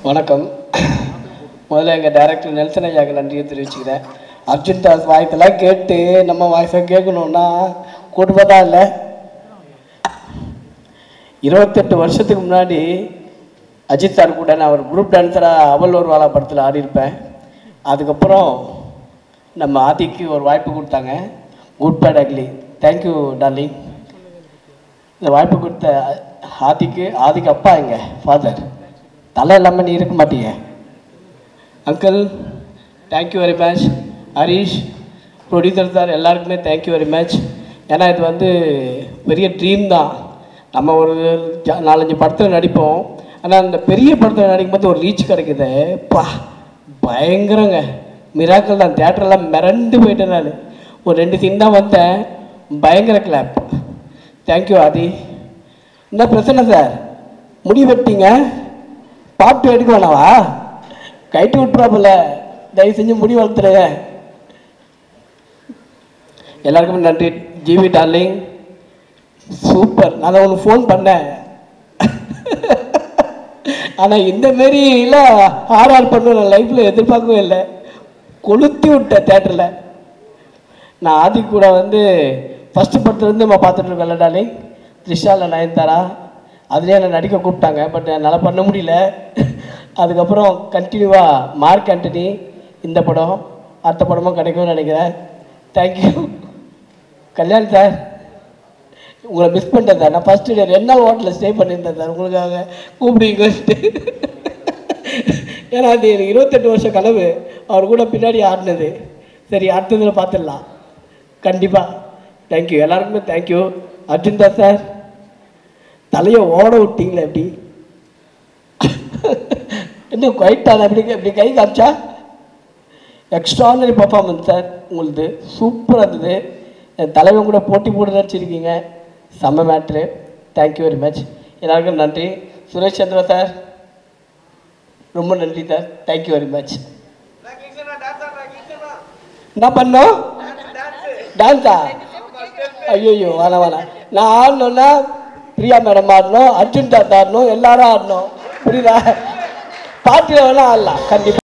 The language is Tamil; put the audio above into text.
வணக்கம். முதல்ல எங்கள் டைரக்டர் நெல்சன் ஐயாவுக்கு நன்றியை தெரிவிச்சுக்கிறேன். அர்ஜுன் தாஸ் வாய்ஸெல்லாம் கேட்டு நம்ம வாய்ஸை கேட்கணுன்னா கூட்டுப்பா தான் இல்லை. 28 வருஷத்துக்கு முன்னாடி அஜித் சார் கூட நான் ஒரு குரூப் டான்ஸராக அவள் ஒரு வாழா படத்தில் ஆடியிருப்பேன். அதுக்கப்புறம் நம்ம ஆதிக்கு ஒரு வாய்ப்பு கொடுத்தாங்க, good bad ugly. Thank you darling. இந்த வாய்ப்பு கொடுத்த ஆதிக்கு அப்பா எங்க ஃபாதர், தலை இல்லாமல் நீ இருக்க மாட்டீங்க uncle. Thank you very much. Harish producer sir எல்லாருக்குமே தேங்க்யூ வெரி மச். ஏன்னா இது வந்து பெரிய ட்ரீம் தான். நம்ம ஒரு 4-5 படத்தில் நடிப்போம், ஆனால் அந்த பெரிய படத்தில் நடிக்கும்போது ஒரு ரீச் கிடைக்குது. பா பயங்கரங்க, மிராக்கள் தான். தியேட்டரெல்லாம் மிரண்டு போயிட்டேன் நான். ஒரு 2 சீன் தான் வந்தேன், பயங்கர கிளாப். தேங்க்யூ ஆதி. என்ன பிரச்சனை சார், முடி வெட்டிங்க, பாட்டு எடுக்க வேணாவா? கைட்டு விட்டுறாப்புல, தயவு செஞ்சு முடி வளர்த்துருங்க. எல்லாருக்குமே நன்றி. GV darling super. நான் உனக்கு ஃபோன் பண்ணேன், ஆனால் இந்த மாரிலாம் ஆர்ஆர் பண்ண நான் லைஃப்பில் எதிர்பார்க்கவே இல்லை. கொளுத்தி விட்டேன் தேட்டரில். நான் ஆதி கூட வந்து ஃபஸ்ட்டு படத்துலேருந்து நம்ம பார்த்துட்டு இருக்கோம்ல டார்லிங், த்ரிஷாவில் நயன்தாரா, அதுலேயே என்னை நடிக்க கூப்பிட்டாங்க. பட் என்னால் பண்ண முடியல. அதுக்கப்புறம் கண்டினியூவாக மார்க் ஆண்டனி, இந்த படம் அடுத்த படமும் கிடைக்கும்னு நினைக்கிறேன். தேங்க்யூ. கல்யாண் சார், உங்களை மிஸ் பண்ணிட்டேன் சார். நான் ஃபஸ்ட்டு 2 நாள் ஹோட்டலில் ஸ்டே பண்ணியிருந்தேன் சார், உங்களுக்காக கூப்பிடுங்க. ஏன்னா அது 28 வருஷம் கனவு அவர் கூட பின்னாடி ஆடினது. சரி, அடுத்ததில் பார்த்துடலாம் கண்டிப்பாக. தேங்க்யூ எல்லாருக்குமே தேங்க்யூ. அர்ஜுன் தாஸ் சார், தலையை ஓட விட்டீங்களே எப்படி, இன்னும் குவைட்டான எப்படி கை காமிச்சா. எக்ஸ்ட்ரானரி பர்ஃபார்மன்ஸ் சார் உங்களுது, சூப்பராக இருந்தது. என் தலைவன் கூட போட்டி போட்டு நடிச்சிருக்கீங்க, செம்ம மேட்ரு. Thank you very much. எல்லாருக்கும் நன்றி. சுரேஷ் சந்திரா சார் ரொம்ப நன்றி சார். Thank you very much. என்ன பண்ணோம்? டான்ஸா? ஐயோ வேணாம். நான் ஆடணும்னா பிரியா மேடம் ஆடணும், அர்ஜுன் தாத்தா ஆடணும், எல்லாரும் ஆடணும். புரியுதா? பாட்டில் வேணா ஆடலாம் கண்டிப்பாக.